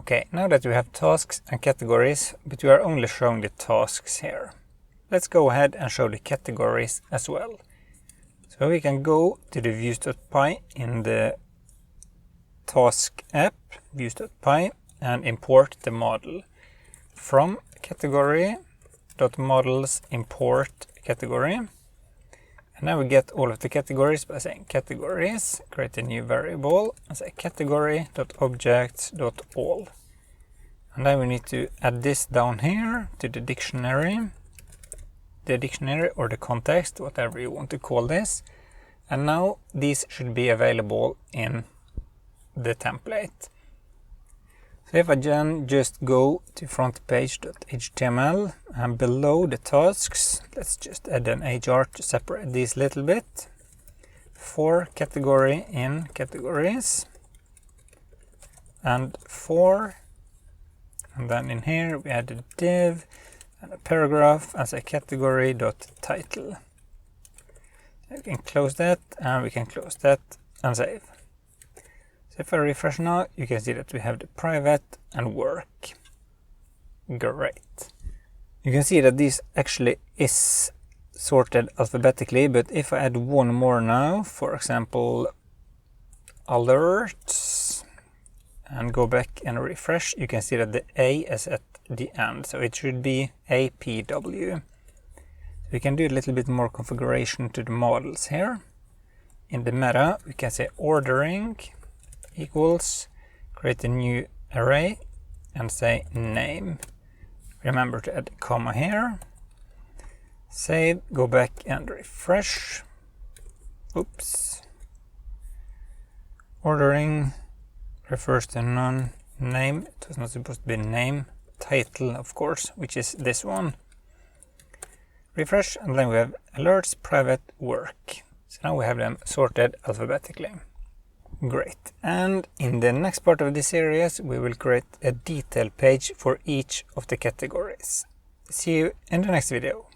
Okay, now that we have tasks and categories, but we are only showing the tasks here. Let's go ahead and show the categories as well. So we can go to the views.py in the task app, views.py, and import the model. From category.models import category. And now we get all of the categories by saying categories, create a new variable, and say category.objects.all. And then we need to add this down here to the dictionary or the context, whatever you want to call this. And now these should be available in the template. So if I then just go to frontpage.html and below the tasks, let's just add an hr to separate these a little bit. For category in categories, and then in here we add a div and a paragraph as a category.title. We can close that, and we can close that and save. So if I refresh now, you can see that we have the private and work. Great. You can see that this actually is sorted alphabetically, but if I add one more now, for example, alerts, and go back and refresh, you can see that the A is at the end, so it should be APW. We can do a little bit more configuration to the models here. In the meta, we can say ordering equals, create a new array, and say name. Remember to add a comma here. Save, go back and refresh. Oops. Ordering refers to non-name. It was not supposed to be name. Title, of course, which is this one. Refresh, and then we have alerts, private, work. So now we have them sorted alphabetically. Great. And in the next part of this series, we will create a detail page for each of the categories. See you in the next video.